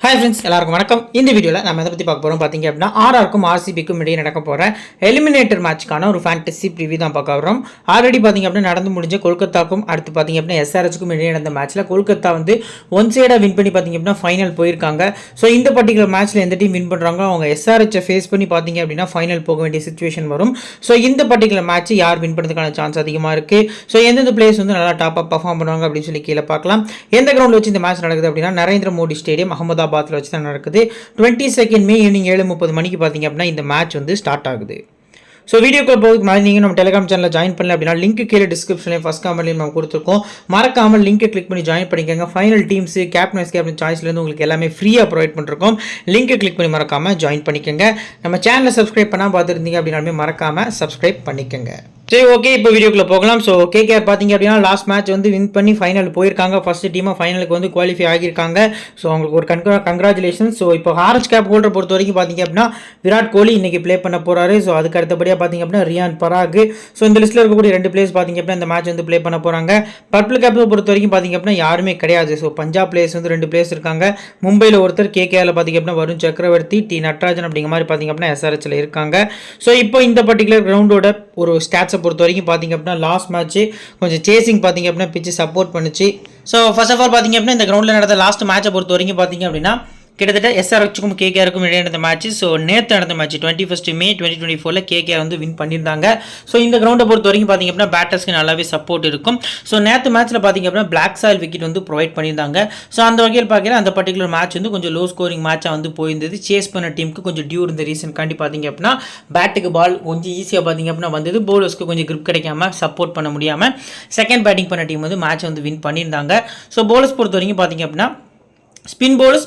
Hi friends, எல்லாருக்கும் வணக்கம். இந்த வீடியோவில் நம்ம எதை பற்றி பார்க்க போகிறோம் பார்த்தீங்க அப்படின்னா ஆர்ஆருக்கும் ஆர்சிபிக்கும் இடையே நடக்க போகிற எலிமினேட்டர் மேட்ச்க்கான ஒரு ஃபேண்டசி ப்ரிவியூ தான் பார்க்க வரோம். ஆல்ரெடி பார்த்தீங்க அப்படின்னா நடந்து முடிஞ்ச கொல்கத்தாக்கும் அடுத்து பார்த்தீங்க அப்படின்னா எஸ்ஆர்எச்சுக்கும் இடையே நடந்த மேட்ச்சில் கொல்கத்தா வந்து ஒன் சைடாக வின் பண்ணி பார்த்தீங்க அப்படின்னா ஃபைனல் போயிருக்காங்க. ஸோ இந்த பர்டிகுலர் மேட்ச்சில் எந்த டீம் வின் பண்ணுறாங்களோ அவங்க எஸ்ஆர்எச்சை ஃபேஸ் பண்ணி பார்த்தீங்க அப்படின்னா ஃபைனல் போக வேண்டிய சுச்சுவேஷன் வரும். ஸோ இந்த பர்டிகுலர் மேட்ச் யார் வின் பண்ணுறதுக்கான சான்ஸ் அதிகமாக இருக்குது. ஸோ எந்தெந்த பிளேயர்ஸ் வந்து நல்லா டாப்பாக பர்ஃபார்ம் பண்ணுவாங்க அப்படின்னு சொல்லி கீழே பார்க்கலாம். எந்த கிரவுண்டில் வச்சு இந்த மேட்ச் நடக்குது அப்படின்னா நரேந்திர மோடி ஸ்டேடியம் அகமதாபாத் வச்சு தான் நடக்குது. 22 மே ஈவினிங் 7:30 மணிக்கு பார்த்தீங்க அப்படின்னா இந்த மேட்ச் வந்து ஸ்டார்ட் ஆகுது. ஸோ வீடியோக்கு போகிறதுக்கு மாதிரி நீங்கள் நம்ம டெலிகிராம் சேனலில் ஜாயின் பண்ணல அப்படின்னா லிங்க் கீழே டிஸ்கிரிப்ஷன்லேயும் ஃபஸ்ட் காமெண்ட்லையும் நம்ம கொடுத்துருக்கோம். மறக்காமல் லிங்க்கை கிளிக் பண்ணி ஜாயின் பண்ணிக்கோங்க. ஃபைனல் டீம்ஸ் கேப்டன் சாய்ஸ்லேருந்து உங்களுக்கு எல்லாமே ஃப்ரீயாக ப்ரொவைட் பண்ணிருக்கோம். லிங்க்கை கிளிக் பண்ணி மறக்காமல் ஜாயின் பண்ணிக்கோங்க. நம்ம சேனலை சப்ஸ்கிரைப் பண்ணால் பார்த்துருந்தீங்க அப்படின்னாலுமே மறக்காமல் சப்ஸ்கிரைப் பண்ணிக்கோங்க. சரி, ஓகே, இப்போ வீடியோக்குள்ள போகலாம். ஸோ கேகேஆர் பார்த்தீங்க அப்படின்னா லாஸ்ட் மேட்ச் வந்து வின் பண்ணி ஃபைனல் போயிருக்காங்க. ஃபர்ஸ்ட் டீமாக ஃபைனலுக்கு வந்து குவாலிஃபை ஆகியிருக்காங்க. ஸோ அவங்களுக்கு ஒரு கங்க்ராச்சுலேஷன்ஸ். ஸோ இப்போ ஆரஞ்ச் கேப் ஹோல்டர் பொறுத்த வரைக்கும் பார்த்தீங்க அப்படின்னா விராட் கோலி இன்னைக்கு ப்ளே பண்ண போறாரு. ஸோ அதுக்கு அடுத்தபடியாக பார்த்தீங்க அப்படின்னா ரியான் பராக். ஸோ இந்த லிஸ்ட்டில் இருக்கக்கூடிய 2 பிளேயர்ஸ் பார்த்தீங்க அப்படின்னா இந்த மேட்ச் வந்து ப்ளே பண்ண போறாங்க. பர்பிள் கேப்பை பொறுத்த வரைக்கும் பார்த்தீங்க அப்படின்னா யாருமே கிடையாது. ஸோ பஞ்சாப் பிளேயர்ஸ் வந்து 2 பிளேயர்ஸ் இருக்காங்க. மும்பையில் ஒருத்தர், கேகேஆரில் பார்த்தீங்க அப்படின்னா வருண் சக்கரவர்த்தி, டி நட்ராஜன் அப்படிங்கிற மாதிரி பார்த்தீங்க அப்படின்னா எஸ்ஆர்எச்சில் இருக்காங்க. ஸோ இப்போ இந்த பர்டிகுலர் கிரவுண்டோட ஒரு ஸ்டாட்ஸை பொறுத்த வரைக்கும் பார்த்தீங்க அப்படின்னா லாஸ்ட் மேட்ச் கொஞ்சம் சேசிங் பார்த்தீங்க அப்படின்னா பிச்சு சப்போர்ட் பண்ணுச்சு. ஸோ ஃபர்ஸ்ட் ஆஃப் ஆல் பார்த்தீங்க அப்படின்னா இந்த கிரவுண்டில் நடந்த லாஸ்ட் மேட்சை பொறுத்த வரைக்கும் பார்த்தீங்க அப்படின்னா கிட்டத்தட்ட எஸ்ஆர்எச்சுக்கும் கேகேஆருக்கும் இடையே நடந்த மேட்ச். ஸோ நேற்று நடந்த மேட்ச் 21 மே 2024 கேகேஆர் வந்து வின் பண்ணியிருந்தாங்க. ஸோ இந்த கிரவுண்டை பொறுத்த வரைக்கும் பார்த்தீங்க அப்படின்னா பேட்டர்ஸ்க்கு நல்லாவே சப்போர்ட் இருக்கும். ஸோ நேற்று மேட்ச்சில் பார்த்தீங்க அப்படின்னா பிளாக் சாயில் விக்கெட் வந்து ப்ரொவைட் பண்ணியிருந்தாங்க. ஸோ அந்த வகையில் பார்க்கல அந்த பர்டிகுலர் மேட்ச் வந்து கொஞ்சம் லோ ஸ்கோரிங் மேட்சாக வந்து போயிருந்தது. சேஸ் பண்ண டீமுக்கு கொஞ்சம் டியூ இருந்த ரீசன் காண்டி பார்த்தீங்க அப்படின்னா பேட்டுக்கு பால் கொஞ்சம் ஈஸியாக பார்த்தீங்க அப்படின்னா வந்தது. பவுலர்ஸ்க்கு கொஞ்சம் கிரிப் கிடைக்காம சப்போர்ட் பண்ண முடியாமல் செகண்ட் பேட்டிங் பண்ண டீம் வந்து மேட்ச் வந்து வின் பண்ணியிருந்தாங்க. ஸோ பவுலர்ஸ் பொறுத்த வரைக்கும் பார்த்தீங்க அப்படின்னா ஸ்பின் போலர்ஸ்,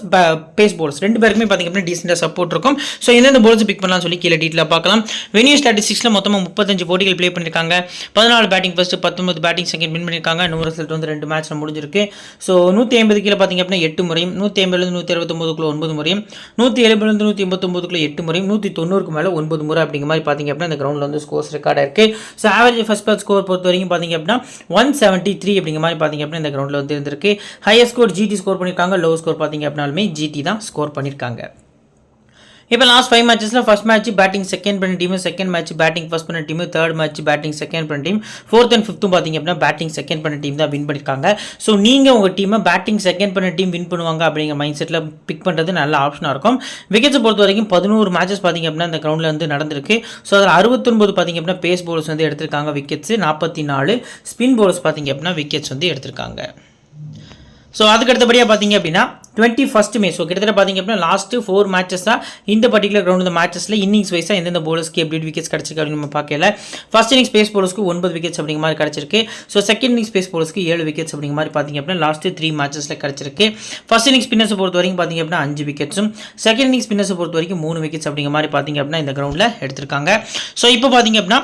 பேஸ் போலர்ஸ் 2 பேருக்குமே பார்த்தீங்க அப்படின்னா டீசெண்டாக சப்போர்ட் இருக்கும். ஸோ எந்தெந்த போலர்ஸ் பிக் பண்ணலாம் சொல்லி கீழே டீட்டெயிலாக பார்க்கலாம். வெனியூ ஸ்டாட்டிஸ்டிக்ஸில் மொத்தமாக 35 போட்டிகள் ப்ளே பண்ணியிருக்காங்க. 14 batting first, 19 batting second win பண்ணியிருக்காங்க. 100 ரிசல்ட் வந்து 2 மேட்ச்சில் முடிஞ்சிருக்கு. ஸோ 150 கீழே பார்த்தீங்க அப்படின்னா 8 முறையும், 150 169 9 முறையும், 170 189 8 முறையும், 190 மேலே 9 முறை அப்படிங்கிற மாதிரி பார்த்தீங்க அப்படின்னா இந்த கிரவுண்டில் வந்து ஸ்கோர்ஸ் ரெக்கார்டாக இருக்குது. So average first batch score பொறுத்த வரைக்கும் பார்த்தீங்க அப்படின்னா 173 அப்படிங்கிற மாதிரி பார்த்தீங்க அப்படின்னா இந்த கிரவுண்டில் வந்து இருந்திருக்கு. ஹையஸ்ட் ஸ்கோர் ஜிடி ஸ்கோர் பண்ணியிருக்காங்க. லோ ஸ்கோர் பார்த்தீங்க அப்படின்னாலுமே ஜிடி தான் ஸ்கோர் பண்ணியிருக்காங்க. இப்போ லாஸ்ட் 5 மேட்சஸில் ஃபர்ஸ்ட் மேட்ச் பேட்டிங் செகண்ட் பண்ண team, second match batting first பண்ண team, third match batting second பண்ண டீம், ஃபோர்த் அண்ட் ஃபிஃப்த்தும் பார்த்தீங்க அப்படின்னா பேட்டிங் செகண்ட் பண்ண டீம் தான் வின் பண்ணியிருக்காங்க. ஸோ நீங்கள் உங்கள் டீமை பேட்டிங் செகண்ட் பண்ண டீம் வின் பண்ணுவாங்க அப்படிங்கிற மைண்ட் செட்டில் பிக் பண்ணுறது நல்ல ஆப்ஷனாக இருக்கும். விக்கெட்ஸை பொறுத்த வரைக்கும் 11 மேட்சஸ் பார்த்தீங்க அப்படின்னா இந்த கிரவுண்டில் வந்து நடந்திருக்கு. ஸோ அதில் 69 பார்த்தீங்க அப்படின்னா பேஸ் போலர்ஸ் வந்து எடுத்திருக்காங்க விக்கெட்ஸ், 44 ஸ்பின் போலர்ஸ் பார்த்தீங்க அப்படின்னா விக்கெட்ஸ் வந்து எடுத்திருக்காங்க. ஸோ அதுக்கு அடுத்தபடியாக பார்த்தீங்க அப்படின்னா 21 மே, ஸோ கிட்டத்தட்ட பார்த்தீங்க அப்படின்னா லாஸ்ட் 4 மேட்சஸ் தான் இந்த பர்டிகுலர் கிரவுண்ட் மேட்சஸில் இன்னிங்ஸ் வைஸாக எந்தெந்த போலர்ஸ்க்கு எப்படி விக்கெட்ஸ் கிடச்சிருக்கு அப்படின்னு நம்ம பார்க்கல. ஃபர்ஸ்ட் இன்னிங்ஸ் பேஸ் போலர்ஸ்க்கு 9 விக்கெட்ஸ் அப்படிங்கிற மாதிரி கிடச்சிருக்கு. ஸோ செகண்ட் இன்னிங்ஸ் பேஸ் போலர்ஸ்க்கு 7 விக்கெட்ஸ் அப்படிங்கிற மாதிரி பார்த்தீங்க அப்படின்னா லாஸ்ட் 3 மேட்சஸில் கிடச்சிருக்கு. ஃபர்ஸ்ட் இன்னிங்ஸ் ஸ்பின்னர்ஸை பொறுத்த வரைக்கும் பார்த்தீங்க அப்படின்னா 5 விக்கெட்ஸும், செகண்ட் இன்னிங்ஸ் ஸ்பின்னர்ஸை பொறுத்த வரைக்கும் 3 விக்கெட்ஸ் அப்படிங்கிற மாதிரி பார்த்தீங்க அப்படின்னா இந்த கிரவுண்டில் எடுத்திருக்காங்க. ஸோ இப்போ பார்த்தீங்க அப்படின்னா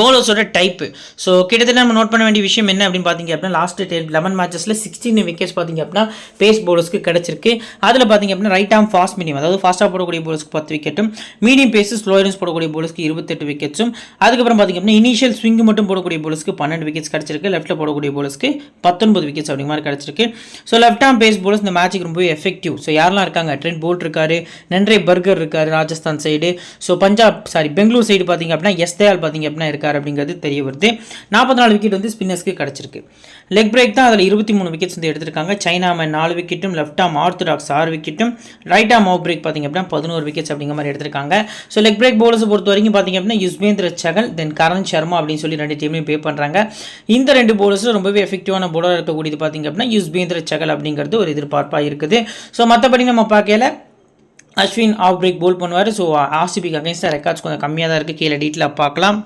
பவுலர்ஸோட டைப்பு. ஸோ கிட்டத்தட்ட நம்ம நோட் பண்ண வேண்டிய விஷயம் என்ன அப்படின்னு பார்த்தீங்க அப்படின்னா லாஸ்ட் 11 மேட்சஸில் 16 விக்கெட்ஸ் பார்த்தீங்க அப்படின்னா பேஸ் பவுலர்ஸ்க்கு கிடச்சிருக்கு. அதில் பார்த்தீங்க அப்படின்னா ரைட் ஆர்ம் ஃபாஸ்ட் மீடியம், அதாவது ஃபாஸ்ட்டாக போடக்கூடிய பவுலர்ஸ்க்கு 10 விக்கெட்டும், மீடியம் பேஸஸ் ஸ்லோயர்ஸ் போடக்கூடிய பவுலர்ஸ்க்கு 28 விக்கெட்ஸும், அதுக்கப்புறம் பார்த்தீங்க அப்படின்னா இனிஷியல் ஸ்விங் மட்டும் போடக்கூடிய பவுலர்ஸ்க்கு 12 விக்கெட்ஸ் கிடச்சிருக்கு. லெஃப்ட்டில் போடக்கூடிய பவுலர்ஸ்க்கு 19 விக்கெட்ஸ் அப்படிங்கிற மாதிரி கிடச்சிருக்கு. So left arm base bowlers இந்த மேட்சுக்கு ரொம்ப எஃபெக்டிவ். ஸோ யாரெல்லாம் இருக்காங்க, ட்ரெண்ட் போல்ட் இருக்காரு, நென்ரே பர்கர் இருக்காரு Rajasthan side, so Bangalore side பார்த்தீங்க அப்படின்னா எஸ் தயால் பார்த்தீங்க அப்படின்னா இருக்காரு அப்படிங்கிறது தெரிய வருது. 44 விக்கெட் வந்து ஸ்பின்னர்ஸ்க்கு கிடச்சிருக்கு. லெக் பிரேக் தான் அதில் 23 விக்கெட்ஸ் வந்து எடுத்திருக்காங்க. சைனா மேன் 4 விக்கெட்டும், லெஃப்ட் ஆர்ம் ஆர்த்தடாக்ஸ் 6 விக்கெட்டும், ரைட் ஆர்ம் ஆஃப் பிரேக் பார்த்தீங்க அப்படின்னா 11 விக்கெட்ஸ் அப்படிங்கிற மாதிரி எடுத்திருக்காங்க. ஸோ லெக் பிரேக் பவுலர்ஸ் பொறுத்த வரைக்கும் பார்த்தீங்க அப்படின்னா யுஸ்வேந்திர சகல், தென் கரண் சர்மா அப்படின்னு சொல்லி 2 டீம்லையும் ப்ளே பண்ணுறாங்க. இந்த 2 பவுலர்ஸில் ரொம்பவே எஃபெக்டிவான பவுலராக இருக்கக்கூடியது பார்த்தீங்க அப்படின்னா யுஸ்வேந்திர சகல் அப்படிங்கிறது ஒரு எதிர்பார்ப்பாக இருக்குது. ஸோ மற்றபடி நம்ம பார்க்கல அஸ்வின் ஆஃப் பிரேக் போல் பண்ணுவார். ஸோ ஆர்சிபிக்கு அகைன்ஸ்டாக ரெக்கார்ட்ஸ் கொஞ்சம் கம்மியாக தான் இருக்குது. கீழே டீட்டெயிலாக பார்க்கலாம்.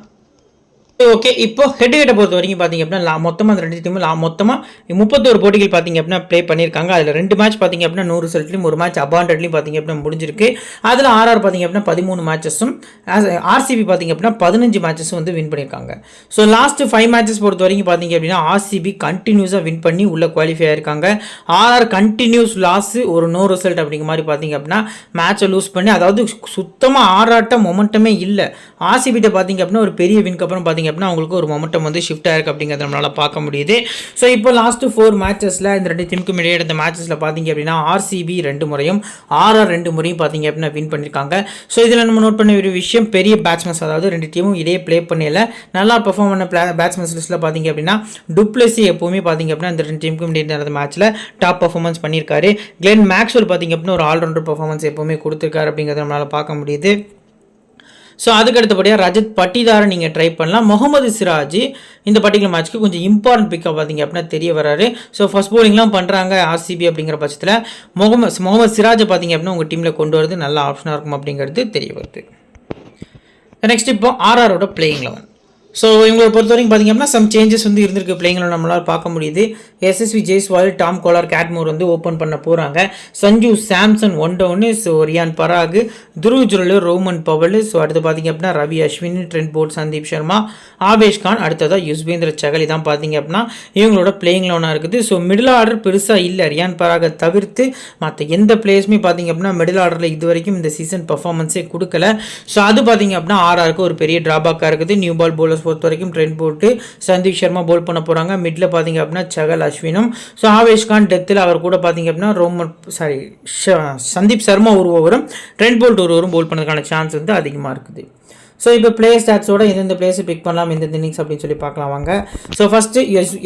ஓகே, இப்போ ஹெட் பொறுத்த வரைக்கும் பார்த்தீங்க அப்படின்னா மொத்தமாக அந்த 2 டீமும் மொத்தமாக 31 போட்டிகள் பார்த்தீங்க அப்படின்னா ப்ளே பண்ணியிருக்காங்க. அதில் 2 மேட்ச் பார்த்தீங்க அப்படின்னா 100 ரிசல்ட்லையும், ஒரு மேட்ச் அபாண்டட்லையும் பார்த்தீங்க அப்படின்னா முடிஞ்சிருக்கு. அதில் ஆர்ஆர் பார்த்தீங்க அப்படின்னா 13 மேட்சஸும், ஆர்சிபி பார்த்தீங்க அப்படின்னா 15 மேட்சஸும் வந்து வின் பண்ணியிருக்காங்க. ஸோ லாஸ்ட் 5 மேட்சஸ் பொறுத்த வரைக்கும் பார்த்தீங்க அப்படின்னா ஆர்சிபி கண்டினியூஸாக வின் பண்ணி உள்ள குவாலிஃபை ஆயிருக்காங்க. ஆர்ஆர் கண்டினியூஸ் லாஸ், ஒரு நோ ரிசல்ட் அப்படிங்கிற மாதிரி பார்த்தீங்க அப்படின்னா மேட்சை லூஸ் பண்ணி, அதாவது சுத்தமாக ஆர்ஆர்ட்ட மொமெண்டமே இல்லை. ஆர்சிபிட்ட பார்த்தீங்க அப்படின்னா ஒரு பெரிய வின்க்கு அப்புறம் பார்த்தீங்க பார்த்திங்க அப்படின்னா அவங்களுக்கு ஒரு மொமெண்டம் வந்து ஷிஃப்ட் ஆயிருக்கு அப்படிங்கிறத நம்மளால் பார்க்க முடியுது. ஸோ இப்போ லாஸ்ட்டு 4 மேட்சஸில் இந்த 2 டீமுக்கும் இடையே இந்த மேட்சஸில் பார்த்திங்க அப்படின்னா ஆர்சிபி 2 முறையும் ஆர்ஆர் 2 முறையும் பார்த்திங்க அப்படின்னா வின் பண்ணியிருக்காங்க. ஸோ இதில் நம்ம நோட் பண்ண ஒரு விஷயம், பெரிய பேட்ஸ்மேன்ஸ் அதாவது 2 டீமும் இடையே ப்ளே பண்ணல நல்லா பெர்ஃபார்ம் பண்ண பேட்ஸ்மேன்ஸ் லிஸ்ட்டில் பார்த்திங்க அப்படின்னா டுப்ளசி எப்போவுமே பார்த்திங்க அப்படின்னா இந்த 2 டீமுக்கும் இடையே நடந்த மேட்ச்சில் டாப் பர்ஃபார்மன்ஸ் பண்ணியிருக்காரு. கிளென் மேக்ஸ்வெல் பார்த்திங்க அப்படின்னா ஒரு ஆல்ரவுண்டர் பர்ஃபார்மன்ஸ் எப்போவுமே கொடுத்துருக்காரு அப்படிங்கிறத நம்மளால் பார்க்க முடியுது. ஸோ அதுக்கு அடுத்தபடியாக ரஜத் பட்டிதாரை நீங்கள் ட்ரை பண்ணலாம். முகமது சிராஜ் இந்த பர்டிகுலர் மேட்ச்க்கு கொஞ்சம் இம்பார்ட்டன்ட் பிக்கப் பார்த்திங்க அப்படின்னா தெரிய வராரு. ஸோ ஃபர்ஸ்ட் பவுலிங்லாம் பண்ணுறாங்க ஆர்சிபி அப்படிங்கிற பட்சத்தில் முகமது சிராஜை பார்த்திங்க அப்படின்னா உங்கள் டீமில் கொண்டு வரது நல்ல ஆப்ஷனாக இருக்கும் அப்படிங்கிறது தெரிய வருது. நெக்ஸ்ட் இப்போ ஆர்ஆரோட பிளேயிங் 11. ஸோ இவங்களை பொறுத்த வரைக்கும் பார்த்திங்க அப்படின்னா சம் சேஞ்சஸ் வந்து இருந்திருக்கு பிளேயிங்கில் நம்மளால் பார்க்க முடியுது. Yashasvi Jaiswal, Tom Kohler, Cadmore வந்து ஓப்பன் பண்ண போகிறாங்க. Sanju Samson 1 down. So Riyan Parag, Dhruv Jurel, Rovman Powell. So அடுத்து பார்த்திங்க அப்படின்னா ரவி அஸ்வின், ட்ரெண்ட் போல்ட், சந்தீப் சர்மா, ஆவேஷ் கான், அடுத்ததாக யுஸ்வேந்திர சகல். தான் பார்த்திங்க அப்படின்னா இவங்களோட பிளேயிங் 11 இருக்குது. ஸோ மிடில் ஆர்டர் பெருசாக இல்லை. ரியான் பராகை தவிர்த்து மற்ற எந்த பிளேயர்ஸுமே பார்த்திங்க அப்படின்னா மிடில் ஆர்டரில் இது வரைக்கும் இந்த சீசன் பர்ஃபார்மன்ஸே கொடுக்கல. ஸோ அது பார்த்திங்க அப்படின்னா ஆர்ஆருக்கு ஒரு பெரிய ட்ராபேக்காக இருக்குது. நியூ பால் போலர்ஸ் பொறுத்த வரைக்கும் ட்ரெண்ட் போட்டு சந்தீப் சர்மா போல் பண்ண போகிறாங்க. மிட்ல பார்த்திங்க அப்படின்னா சகல் அஸ்வினும். ஸோ ஆவேஷ் கான் டெத்தில் அவர் கூட பார்த்திங்க அப்படின்னா சந்தீப் சர்மா ஒரு ஓவரும் ட்ரெண்ட் போல்ட் ஒரு ஓவரும் போல் பண்ணதுக்கான சான்ஸ் வந்து அதிகமாக இருக்குது. ஸோ இப்போ பிளே ஸ்டாட்ஸோட எந்தெந்த பிளேஸை பிக் பண்ணலாம், எந்தெந்த இன்னிங்ஸ் அப்படின்னு சொல்லி பார்க்கலாம் வாங்க. ஸோ ஃபஸ்ட்டு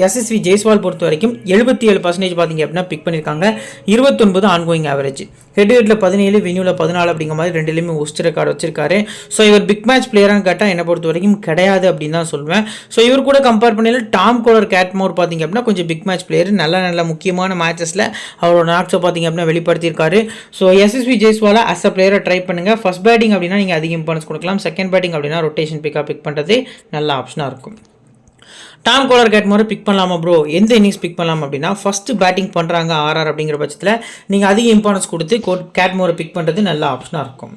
எஸ்எஸ்வி ஜெய்ஸ்வால் பொறுத்த வரைக்கும் 77% பார்த்திங்க அப்படின்னா பிக் பண்ணியிருக்காங்க. 29 ஆன்கோயிங் ஆவரேஜ். ஹெட்ல 17, வென்யூவில் 14 அப்படிங்கிற மாதிரி ரெண்டுலேயுமே ஒஸ்ட் ரெக்கார்டு வச்சிருக்காரு. ஸோ இவர் பிக் மேட்ச் பிளேயரானு கேட்டால் என்னை பொறுத்த வரைக்கும் கிடையாது அப்படின்னு தான் சொல்லுவேன். ஸோ இவர் கூட கம்பேர் பண்ணல டாம் கோலர், கேட்மோர் பார்த்திங்க அப்படின்னா கொஞ்சம் பிக் மேட்ச் பிளேயர். நல்ல முக்கியமான மேட்சஸில் அவரோட நாட்ஸை பார்த்திங்க அப்படின்னா வெளிப்படுத்தியிருக்காரு. ஸோ எஸ்எஸ்வி ஜெய்ஸ்வாலை அஸ் அ பிளேயரை ட்ரை பண்ணுங்கள். ஃபர்ஸ்ட் பேட்டிங் அப்படின்னா நீங்கள் அதிக இம்பார்ட்டன்ஸ் கொடுக்கலாம். செகண்ட் பேட்டிங் அப்படின்னா ரொட்டேஷன் பிக் பண்ணுறது நல்ல ஆப்ஷனாக இருக்கும். டாம் கோலர் கேட்மோரை பிக் பண்ணலாமா ப்ரோ, எந்த இன்னிங்ஸ் பிக் பண்ணலாம் அப்படின்னா ஃபஸ்ட்டு பேட்டிங் பண்ணுறாங்க ஆர்ஆர் அப்படிங்கிற பட்சத்தில் நீங்கள் அதிக இம்பார்ட்டன்ஸ் கொடுத்து கேட்மோரை பிக் பண்ணுறது நல்ல ஆப்ஷனாக இருக்கும்.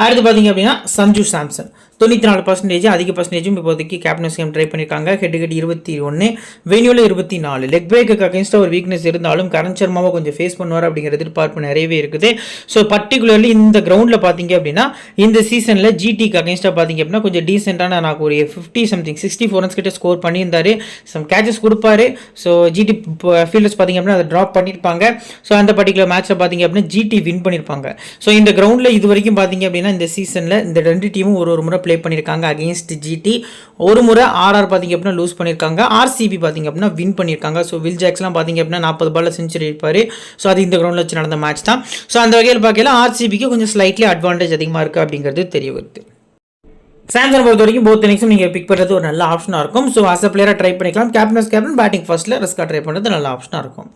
அடுத்து பார்த்திங்க அப்படின்னா சஞ்சு சாம்சன் 94%, அதிக பர்சன்டேஜும் இப்போதைக்கு கேப்டன்ஸ் கேம் ட்ரை பண்ணியிருக்காங்க. ஹெட் 21, வென்யூவில் 24. லெக் பிரேக்கு அகேன்ஸ்டாக ஒரு வீக்னஸ் இருந்தாலும் கரண் சர்மாவை கொஞ்சம் ஃபேஸ் பண்ணுவார் அப்படிங்கிற எதிர்பார்ப்பு நிறையவே இருக்குது. ஸோ பர்டிகுலர்லி இந்த கிரவுண்டில் பார்த்திங்க அப்படின்னா இந்த சீசனில் ஜிடிக்கு அகேன்ஸ்டாக பார்த்திங்க அப்படின்னா கொஞ்சம் டீசெண்டான எனக்கு ஒரு 64 ரன்ஸ் கிட்ட ஸ்கோர் பண்ணியிருந்தார். சம் கேச்சஸ் கொடுப்பாரு. ஸோ ஜிடி ஃபீல்டர்ஸ் பார்த்திங்க அப்படின்னா அதை ட்ராப் பண்ணியிருப்பாங்க. ஸோ அந்த பர்டிகுலர் மேட்ச்சில் பார்த்திங்க அப்படின்னா ஜிடி வின் பண்ணியிருப்பாங்க. ஸோ இந்த கிரவுண்டில் இது வரைக்கும் பார்த்திங்க அப்படின்னா இந்த சீசனில் இந்த 2 டீமும் ஒரு முறை ப்ளே பண்ணியிருக்காங்க அகெயின்ஸ்ட் ஜிடி. ஒரு முறை ஆர்ஆர் பார்த்திங்க அப்படின்னா லூஸ் பண்ணியிருக்காங்க. ஆர்சிபி பார்த்திங்க அப்படின்னா வின் பண்ணியிருக்காங்க. ஸோ வில் ஜாக்ஸ்லாம் பார்த்திங்க அப்படின்னா 40 பாலில் செஞ்சுரி இருப்பார். ஸோ அது இந்த கிரவுண்டில் வச்சு நடந்த மேட்ச் தான். ஸோ அந்த வகையில் பார்க்கல ஆர்சிபிக்கு கொஞ்சம் ஸ்லைட்லி அட்வான்டேஜ் அதிகமாக இருக்குது அப்படிங்கிறது தெரிய வருது. சாம்சன் பொறுத்த வரைக்கும் போத் இன்னிங்ஸும் நீங்கள் பிக் பண்ணுறது ஒரு நல்ல ஆப்ஷனாக இருக்கும். ஸோ அஸ் அ பிளேயராக ட்ரை பண்ணிக்கலாம். கேப்டன் பேட்டிங் ஃபர்ஸ்ட்டில் ரிஸ்க்காக ட்ரை பண்ணுறது நல்ல ஆப்ஷனாக இருக்கும்.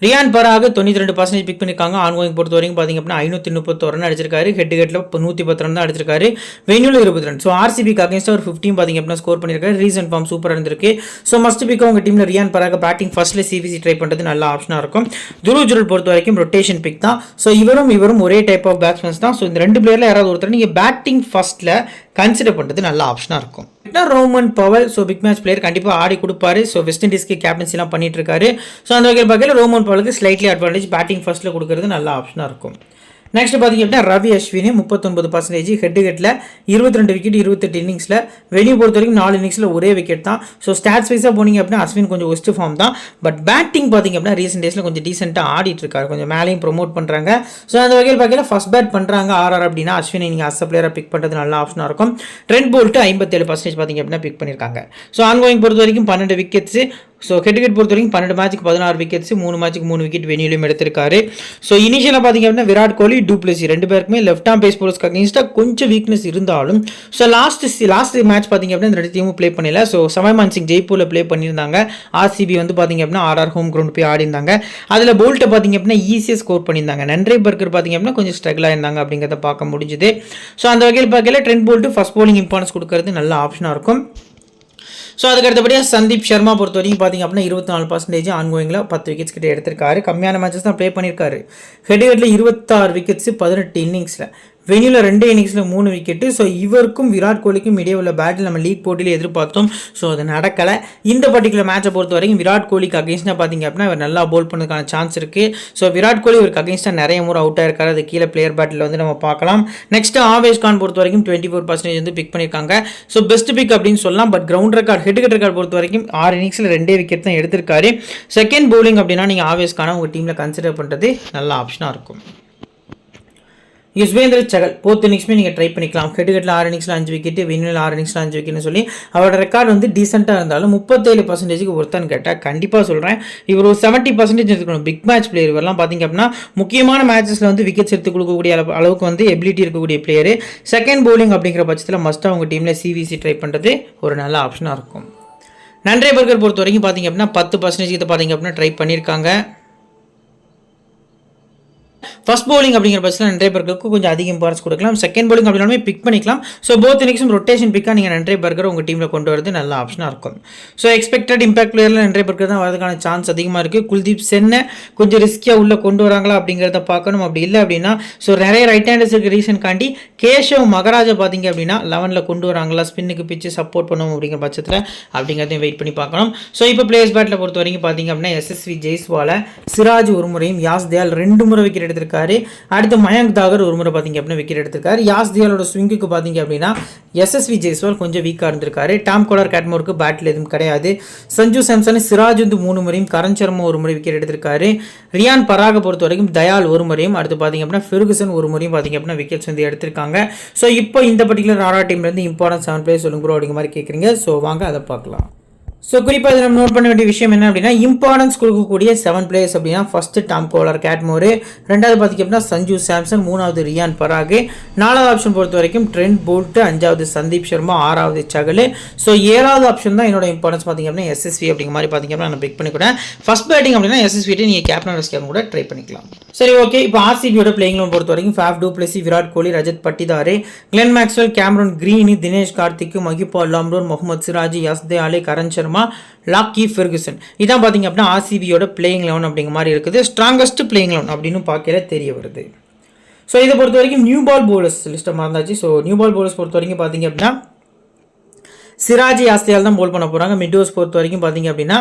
ரியான் பராக் 92% பிக் பண்ணியிருக்காங்க. ஆன்கோயிங் பொறுத்த வரைக்கும் பார்த்திங்க அப்படின்னா 531 ரன் அடிச்சிருக்காரு. ஹெட்டில் 110 ரன் தான் அடிச்சிருக்காரு. வென்யூவில் 20 ரன். ஸோ ஆர்சிபிக்கு அகேன்ஸ்டாக ஒரு 15 பார்த்திங்க அப்படின்னா ஸ்கோர் பண்ணியிருக்காரு. ரீசன்ட் ஃபார்ம் சூப்பராக இருந்திருக்கு. ஸோ மஸ்ட் பிக் உங்கள் டீமில் ரியான் பராக் பேட்டிங் ஃபர்ஸ்ட்டில் சிவிசி ட்ரை பண்ணுறது நல்ல ஆப்ஷனாக இருக்கும். துருவ் ஜுரல் பொறுத்த வரைக்கும் ரொட்டேஷன் பிக் தான். ஸோ இவரும் ஒரே டைப் ஆஃப் பேட்ஸ்மேன்ஸ் தான். ஸோ இந்த 2 பிளேயரில் யாராவது ஒருத்தர் நீங்கள் பேட்டிங் ஃபர்ஸ்ட்டில் கன்சிடர் பண்ணுறது நல்ல ஆப்ஷனாக இருக்கும். Rovman Powell so big match player கண்டிப்பாக ஆடி கொடுப்பாரு. ஸோ வெஸ்ட் இண்டீஸ்க்கு கேப்டன்சிலாம் பண்ணிட்டு இருக்காரு. ஸோ அந்த வகையில் பார்க்கல ரோமன் பவலுக்கு ஸ்லைட்லி அட்வான்டேஜ் பேட்டிங் ஃபர்ஸ்ட்டில் கொடுக்கறது நல்ல ஆப்ஷனாக இருக்கும். நெக்ஸ்ட் பார்த்திங்க அப்படின்னா ரவி அஸ்வினி 39%, ஹெட்டில் 22 விக்கெட் 28 இன்னிங்ஸில். வெனியூ பொறுத்த வரைக்கும் 4 இன்னிங்ஸில் ஒரே விக்கெட் தான். ஸோ ஸ்டாட்ஸ் வைஸாக போனீங்க அப்படின்னா அஸ்வின் கொஞ்சம் ஒஸ்ட் ஃபார்ம் தான். பட் பேட்டிங் பார்த்திங்க அப்படின்னா ரீசெண்ட் டேஸில் கொஞ்சம் டீசெண்டாக ஆடிட்டு இருக்காரு. கொஞ்சம் மேலேயும் ப்ரொமோட் பண்ணுறாங்க. ஸோ அந்த வகையில் பார்க்கல ஃபர்ஸ்ட் பேட் பண்ணுறாங்க ஆர்ஆர் அப்படின்னா அஸ்வினை நீங்கள் அஸ் பிளேயராக பிக் பண்ணுறது நல்ல ஆப்ஷனாக இருக்கும். ட்ரெண்ட் போல்ட் 57% பார்த்திங்க அப்படின்னா பிக் பண்ணியிருக்காங்க. ஸோ ஆன்கோயிங் பொறுத்த வரைக்கும் 12 விக்கெட்ஸு. ஸோ ஹெட் பொறுத்த வரைக்கும் 12 மேட்ச்சுக்கு 16 விக்கெட்ஸ், 3 மேட்ச்சுக்கு 3 விக்கெட் வெனியூலையும் எடுத்திருக்காரு. ஸோ இனிஷியலாக பார்த்திங்க அப்படின்னா விராட் கோலி, டூப்ளசி 2 பேருக்குமே லெஃப்ட் ஆம் பேஸ் போலர்ஸ்க்கு அகேன்ஸ்டாக கொஞ்சம் வீக்னஸ் இருந்தாலும் ஸோ லாஸ்ட் மேட்ச் பார்த்திங்க அப்படின்னா இந்த 2 டீமும் ப்ளே பண்ணல. ஸோ சமயமான் சிங் ஜெய்ப்பூரில் ப்ளே பண்ணியிருந்தாங்க. ஆர்சிபி வந்து பார்த்திங்க அப்படின்னா ஆர்ஆர் ஹோம் கிரவுண்ட் போய் ஆடி இருந்தாங்க. அதில் போல்ட்டை பார்த்திங்க அப்படின்னா ஈஸியாக ஸ்கோர் பண்ணியிருந்தாங்க. நன்றை பர்கர் பார்த்திங்க அப்படின்னா கொஞ்சம் ஸ்ட்ரகிள் ஆயிருந்தாங்க அப்படிங்கிறத பார்க்க முடிஞ்சுது. ஸோ அந்த வகையில் பார்க்கல trend bolt first bowling importance கொடுக்கறது நல்ல ஆப்ஷனாக இருக்கும். ஸோ அதுக்கு அடுத்தபடியாக சந்தீப் சர்மா பொறுத்த வரைக்கும் பார்த்திங்க அப்படின்னா 24% ஆன்கோயிங்கில் 10 விக்கெட்ஸ் கிட்ட எடுத்திருக்காரு. கம்மியான மேட்சஸ் தான் ப்ளே பண்ணியிருக்காரு. ஹெட் 26 விக்கெட்ஸ் 18 இன்னிங்ஸில். வெனியில் 2 இன்னிங்ஸில் 3 விக்கெட்டு. ஸோ இவருக்கும் விராட் கோலிக்கும் இடையே உள்ள பேட்டில் நம்ம லீக் போட்டியில் எதிர்பார்த்தோம். ஸோ அது நடக்கலை. இந்த பர்டிகுலர் மேட்சை பொறுத்த வரைக்கும் விராட் கோலிக்கு அகேன்ஸ்டாக பார்த்தீங்க அப்படின்னா இவர் நல்லா போல் பண்ணதுக்கான சான்ஸ் இருக்குது. ஸோ விராட் கோலி இவருக்கு அகேன்ஸ்டாக நிறைய முறை அவுட் ஆயிருக்காரு. அது கீழே பிளேயர் பேட்டில் வந்து நம்ம பார்க்கலாம். நெக்ஸ்ட் ஆவேஷ் கான் பொறுத்த வரைக்கும் 24% வந்து பிக் பண்ணியிருக்காங்க. ஸோ பெஸ்ட் பிக் அப்படின்னு சொல்லலாம். But ground record head record பொறுத்த வரைக்கும் 6 இன்னிங்ஸில் 2 விக்கெட் தான் எடுத்திருக்காரு. செகண்ட் பவுலிங் அப்படின்னா நீங்கள் ஆவேஷ் கானை உங்கள் டீமில் கன்சிடர் பண்ணுறது நல்ல ஆப்ஷனாக இருக்கும். யுஸ்வேந்திர சகல் போத் இன்னிங்ஸுமே நீங்கள் ட்ரை பண்ணிக்கலாம். ஹெட்கட்டில் 6 இன்னிங்ஸில் 5 விக்கெட், வெனியில் 6 இன்னிங்ஸில் 5 விக்கெட்னு சொல்லி அவரோட ரெக்கார்டு வந்து டீசெண்டாக இருந்தாலும் 37%க்கு ஒருத்தான்னு கேட்டால் கண்டிப்பாக சொல்கிறேன் இவர் ஒரு 70% இருக்கணும். பிக் மேட்ச் பிளேயர் இவரெல்லாம் பார்த்தீங்க அப்படின்னா முக்கியமான மேட்சஸில் வந்து விக்கெட்ஸ் எடுத்து கொடுக்கக்கூடிய அளவுக்கு வந்து எபிலிட்டி இருக்கக்கூடிய பிளேயர். செகண்ட் பவுலிங் அப்படிங்கிற பட்சத்தில் மஸ்ட்டாக அவங்க டீமில் சிவிசி ட்ரை பண்ணுறது ஒரு நல்ல ஆப்ஷனாக இருக்கும். நன்றே பர்கர் பொறுத்த வரைக்கும் பார்த்தீங்க அப்படின்னா 10% கிட்ட பார்த்தீங்க அப்படின்னா ட்ரை பண்ணியிருக்காங்க. ஃபர்ஸ்ட் பவுலிங் அப்படிங்கிற பட்சத்தில் நன்றே பர்கருக்கு கொஞ்சம் அதிக இம்பார்ட்டன்ஸ் கொடுக்கலாம். செகண்ட் பவுலிங் அப்படின்னாலுமே பிக் பண்ணிக்கலாம். ஸோ போத் இன்னிங்ஸும் ரொட்டேஷன் பிக்காக நீங்கள் நன்றே பர்கர் உங்கள் டீமில் கொண்டு வரது நல்ல ஆப்ஷனாக இருக்கும். ஸோ எக்ஸ்பெக்டட் இம்பாக்ட் பிளேயரில் நன்றே பர்கர் தான் வரதுக்கான சான்ஸ் அதிகமாக இருக்குது. குல்தீப் சென்னை கொஞ்சம் ரிஸ்கியாக உள்ளே கொண்டு வராங்களா அப்படிங்கிறத பார்க்கணும். அப்படி இல்லை அப்படின்னா ஸோ நிறைய ரைட் ஹேண்டர்ஸ் இருக்க ரீசன்காண்டி கேஷவ் மகராஜா பார்த்தீங்க அப்படின்னா 11ல் கொண்டு வராங்களா, ஸ்பின்னுக்கு பிச்சு சப்போர்ட் பண்ணுவோம் அப்படிங்கிற பட்சத்தில் அப்படிங்கிறதையும் வெயிட் பண்ணி பார்க்கணும். ஸோ இப்போ பிளேயர்ஸ் பேட்டில் பொறுத்த வரைக்கும் பார்த்தீங்க அப்படின்னா எஸ்எஸ்வி ஜெய்ஸ்வாலை சிராஜ் ஒரு முறையும் யாஸ் தயால் 2 முறை விக்கெட் எடுத்திருக்காரு. அடுத்து மயங்க் தாகர் ஒரு முறை பார்த்தீங்க அப்படின்னா விக்கெட் எடுத்திருக்காரு. யாஸ் தியாலோட ஸ்விங்குக்கு பார்த்தீங்க அப்படின்னா எஸ்எஸ்வி ஜெய்ஸ்வால் கொஞ்சம் வீக்காக இருந்திருக்காரு. டாம் கோலர் கேட்மோருக்கு பேட்டில் எதுவும் கிடையாது. சஞ்சு சாம்சன் சிராஜ் வந்து 3 முறையும், கரண் சர்மா ஒரு முறை விக்கெட் எடுத்திருக்காரு. ரியான் பராக பொறுத்த வரைக்கும் தயால் ஒரு முறையும், அடுத்து பார்த்தீங்க அப்படின்னா ஃபெர்குசன் ஒரு முறையும் பார்த்தீங்க அப்படின்னா விக்கெட்ஸ் வந்து எடுத்திருக்காங்க. ஸோ இப்போ இந்த பர்டிகுலர் ஆரா டீம்லேருந்து இம்பார்ட்டன்ட் 7 பிளேயர்ஸ் சொல்லுங்க ப்ரோ அப்படிங்கிற மாதிரி கேட்குறீங்க. ஸோ வாங்க அதை பார்க்கலாம். ஸோ குறிப்பாக இதில் நம்ம நோட் பண்ண வேண்டிய விஷயம் என்ன அப்படின்னா இம்பார்ட்டன்ஸ் கொடுக்கக்கூடிய 7 பிளேயர்ஸ் அப்படின்னா ஃபர்ஸ்ட் டாம் கோலர் கேட்மோரு, ரெண்டாவது பார்த்திங்க அப்படின்னா சஞ்சு சாம்சன், மூணாவது ரியான் பராகு, 4வது ஆப்ஷன் பொறுத்த வரைக்கும் ட்ரெண்ட் போல்ட், 5வது சந்தீப் சர்மா, 6வது சகல். ஸோ 7வது ஆப்ஷன் தான் என்னோட இம்பார்ட்டன்ஸ் பார்த்திங்க அப்படின்னா எஸ்எஸ்வி அப்படிங்கிற மாதிரி பார்த்திங்க அப்படின்னா நான் பிக் பண்ணிக்கூடேன். ஃபர்ஸ்ட் பேட்டிங் அப்படின்னா எஸ்எஸ்விட்டு நீங்கள் கேப்டன் ரஸ்கேன் கூட ட்ரை பண்ணிக்கலாம். சரி ஓகே, இப்போ ஆர்சிபியோட பிளேயிங் லெவன் பொறுத்த வரைக்கும் Faf du Plessis, Virat Kohli, Rajat பட்டிதாரே, Glenn Maxwell, Cameron Green, Dinesh Karthik, Mahipal Lomror, Mohammed Siraj, Yash Dayal, Karan Sharma, Lockie Ferguson. இதான் பார்த்தீங்க அப்படின்னா ஆர்சிபியோட பிளேயிங் லெவன் அப்படிங்கிற மாதிரி இருக்குது. ஸ்ட்ராங்கஸ்ட் பிளேயிங் லெவன் அப்படின்னு பார்க்கல தெரிய வருது. ஸோ இதை பொறுத்த வரைக்கும் நியூ பால் பவுலர்ஸ் லிஸ்ட்டை மறந்தாச்சு. ஸோ நியூ பால் பவுலர்ஸ் பொறுத்த வரைக்கும் பார்த்தீங்க அப்படின்னா சிராஜ் யாஸ்தியால் தான் போல் பண்ண போகிறாங்க. மிட் ஓவர்ஸ் பொறுத்த வரைக்கும் பார்த்தீங்க அப்படின்னா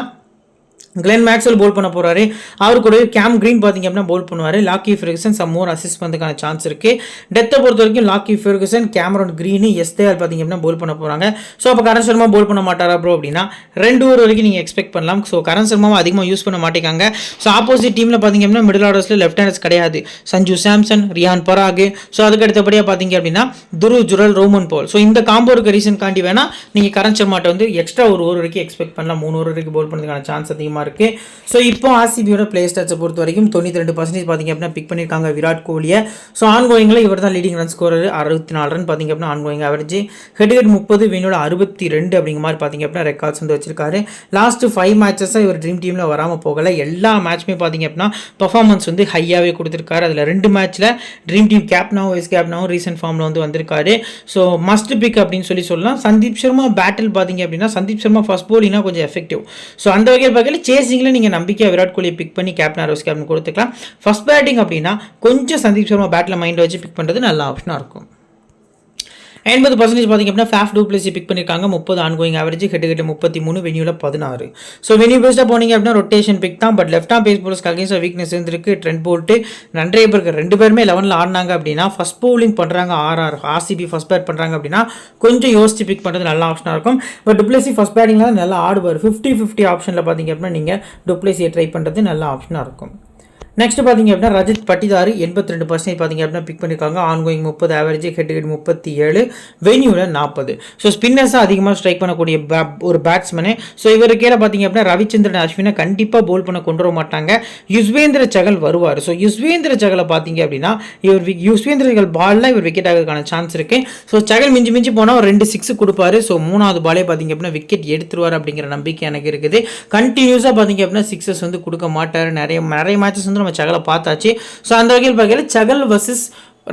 கிளென் மேக்ஸ்வெல் போல் பண்ண போகிறாரு. அவரு கூட கேம் கிரீன் பார்த்தீங்க அப்படின்னா போல் பண்ணுவார். Lockie Ferguson some more assist பண்ணுறதுக்கான சான்ஸ் இருக்குது. டெத்தை பொறுத்த வரைக்கும் லாக்கி ஃபெர்குசன், கேமரூன் கிரீன், எஸ்தேஆர் பார்த்தீங்க அப்படின்னா போல் பண்ண போகிறாங்க. ஸோ அப்போ கரண் சர்மா போல் பண்ண மாட்டாரா ப்ரோ அப்படின்னா 2 ஓவர் வரைக்கும் நீங்கள் எக்ஸ்பெக்ட் பண்ணலாம். ஸோ கரண் சர்மாவை அதிகமாக யூஸ் பண்ண மாட்டேங்காங்க. ஸோ ஆப்போசிட் டீமில் பார்த்தீங்க அப்படின்னா மிடில் ஆர்டர்ஸில் லெஃப்ட் ஹேண்டர்ஸ் கிடையாது. சஞ்சு சாம்சன், ரியான் பராகு, ஸோ அதுக்கு அடுத்தபடியாக பார்த்தீங்க அப்படின்னா Dhruv Jurel, Rovman Powell. So இந்த காம்போ இருக்க ரீசன் காண்டி வேணால் நீங்கள் கரண் சர்மாட்ட வந்து எக்ஸ்ட்ரா ஒரு ஓவர் வரைக்கும் எக்ஸ்பெக்ட் பண்ணலாம். 3 ஓவர் வரைக்கும் போல் பண்ணுறதுக்கான சான்ஸ் அதிகமாக இருக்குது. ஸோ இப்போ ஆர்சிபியோட பிளே ஸ்டாட்ஸை பொறுத்த வரைக்கும் 92% பார்த்தீங்க அப்படின்னா பிக் பண்ணியிருக்காங்க விராட் கோலியை. ஸோ ஆன்கோயிங்கில் இவர் தான் லீடிங் ரன் ஸ்கோரர், 64 ரன் பார்த்தீங்க அப்படின்னா ஆன்கோயிங் ஆவரேஜ். ஹெட் 30, வெனியோட 62 அப்படிங்கிற மாதிரி பார்த்தீங்க அப்படின்னா ரெக்கார்ட்ஸ் வந்து வச்சிருக்காரு. லாஸ்ட் 5 மேட்சஸாக இவர் ட்ரீம் டீமில் வராமல் போகலை. எல்லா மேட்சுமே பார்த்தீங்க அப்படின்னா பர்ஃபார்மன்ஸ் வந்து ஹையாகவே கொடுத்துருக்காரு. அதில் 2 மேட்ச்சில் ட்ரீம் டீம் கேப்னாவும் வைஸ் கேப்னாவும் ரீசென்ட் ஃபார்மில் வந்து வந்திருக்காரு. ஸோ மஸ்ட் பிக் அப்படின்னு சொல்லலாம். சந்தீப் சர்மா பேட்டில் பார்த்தீங்க அப்படின்னா சந்தீப் சர்மா ஃபர்ஸ்ட் போலிங்னா கொஞ்சம் எஃபெக்டிவ். ஸோ அந்த வகையில் பார்க்கல சேசிங்கில் நீங்கள் நம்பிக்கையாக விராட் கோலியை பிக் பண்ணி கேப்டன் வைஸ் கேப்டன் கொடுத்துக்கலாம். ஃபர்ஸ்ட் பேட்டிங் அப்படின்னா கொஞ்சம் சந்தீப் சர்மா பேட்டில் மைண்ட் வச்சு பிக் பண்ணுறது நல்ல ஆப்ஷனாக இருக்கும். 80% பார்த்தீங்க அப்படின்னா ஃபேஃப் டூ பிளஸி பிக் பண்ணியிருக்காங்க. 30 ஆன்கோயிங் ஆவரேஜ், ஹெட் 33, வெனியூவில் 16. ஸோ வெனியூ பேஸ்டாக போனீங்க அப்படின்னா ரொட்டேஷன் பிக் தான். பட் லெஃப்ட் ஆம் பேஸ் போலர்ஸ்க்கு அகேன்ஸ்டாக வீக்னஸ் இருந்திருக்கு. ட்ரெண்ட் போல்ட்டு, நன்றே பர்கர் 2 பேருமே 11ல் ஆடினாங்க அப்படின்னா ஃபர்ஸ்ட் பவுலிங் பண்ணுறாங்க. ஆர்சிபி ஃபர்ஸ்ட் பேட் பண்ணுறாங்க அப்படின்னா கொஞ்சம் யோசிச்சு பிக் பண்ணுறது நல்ல ஆப்ஷனாக இருக்கும். பட் டுப்ளேசி ஃபர்ஸ்ட் பேட்டிங்கில் நல்லா ஆடுவார். 50-50 ஆப்ஷனில் பார்த்தீங்க அப்படின்னா நீங்கள் டுப்ளேசியை ட்ரை பண்ணுறது நல்ல ஆப்ஷனாக இருக்கும். நெக்ஸ்ட் பார்த்தீங்க அப்படின்னா ரஜத் பட்டிதாரு 82% பார்த்தீங்க அப்படின்னா பிக் பண்ணியிருக்காங்க. Ongoing 30 average, head 37, வெனியூவில் 40. ஸோ ஸ்பின்னர்ஸாக அதிகமாக ஸ்ட்ரைக் பண்ணக்கூடிய ஒரு பேட்ஸ்மேனு. ஸோ இவர் கீழே பார்த்தீங்க அப்படின்னா ரவிச்சந்திரன் அஸ்வினை கண்டிப்பாக போல் பண்ண கொண்டு வர மாட்டாங்க. யுஸ்வேந்திர சகல் வருவார். ஸோ யுஸ்வேந்திர சகலை பார்த்தீங்க அப்படின்னா யுஸ்வேந்திர சகல் பாலில் இவர் விக்கெட் ஆகிறதுக்கான சான்ஸ் இருக்குது. ஸோ சகல் மிஞ்சி போனால் 2 6 கொடுப்பாரு. ஸோ 3வது பாலே பார்த்தீங்க அப்படின்னா விக்கெட் எடுத்துருவார் அப்படிங்கிற நம்பிக்கை எனக்கு இருக்குது. கண்டினியூஸாக பார்த்தீங்க அப்படின்னா 6 வந்து கொடுக்க மாட்டார். நிறைய மேட்சஸ் வந்து நம்ம சகலை பார்த்தாச்சு. ஸோ அந்த வகையில் பார்க்கல சகல் வர்சஸ்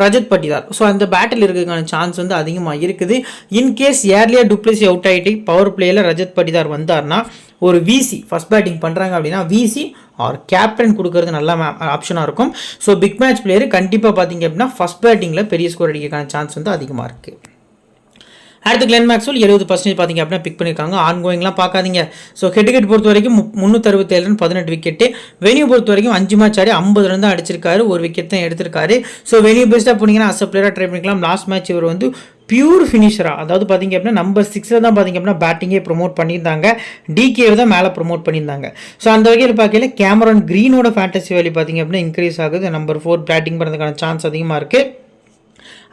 ரஜத் பட்டிதார். ஸோ அந்த பேட்டில் இருக்கிறதுக்கான சான்ஸ் வந்து அதிகமாக இருக்குது. இன்கேஸ் ஏர்லியாக டுப்ளேசி அவுட் ஆகிட்டு பவர் பிளேயில் ரஜத் பட்டிதார் வந்தார்னா ஒரு விசி ஃபர்ஸ்ட் பேட்டிங் பண்ணுறாங்க அப்படின்னா விசி ஆர் கேப்டன் கொடுக்கறது நல்ல ஆப்ஷனாக இருக்கும். ஸோ பிக் மேட்ச் பிளேயர் கண்டிப்பாக பார்த்தீங்க அப்படின்னா ஃபஸ்ட் பேட்டிங்கில் பெரிய ஸ்கோர் அடிக்கிறதுக்கான சான்ஸ் வந்து அதிகமாக இருக்குது. அடுத்து கிளென் மேக்ஸ்வெல் 70% பார்த்தீங்க அப்படின்னா பிக் பண்ணியிருக்காங்க. ஆன்கோயிங்லாம் பார்க்காதீங்க. ஸோ ஹெட் பொறுத்த வரைக்கும் 367 ரன் 18 விக்கெட்டு. வெனியூ பொறுத்த வரைக்கும் 5 மேட்ச் ஆடி 50 ரன் தான் அடிச்சிருக்காரு, ஒரு விக்கெட் தான் எடுத்திருக்காரு. ஸோ வெனியூ பெஸ்ட்டாக போனீங்கன்னா அஸ் அ பிளேயராக ட்ரை பண்ணிக்கலாம். லாஸ்ட் மேட்ச் இவர் வந்து பியூர் ஃபினிஷராக, அதாவது பார்த்தீங்க அப்படின்னா நம்பர் 6 தான் பார்த்தீங்க அப்படின்னா பேட்டிங்கே ப்ரொமோட் பண்ணியிருந்தாங்க, டிகே தான் மேலே ப்ரொமோட் பண்ணியிருந்தாங்க. ஸோ அந்த வகையில் பார்க்கல கேமரான் கிரீனோட ஃபேண்டசி வேல்யூ பார்த்தீங்க அப்படின்னா இன்க்ரீஸ் ஆகுது. நம்பர் 4 பேட்டிங் பண்ணுறதுக்கான சான்ஸ் அதிகமாக இருக்குது.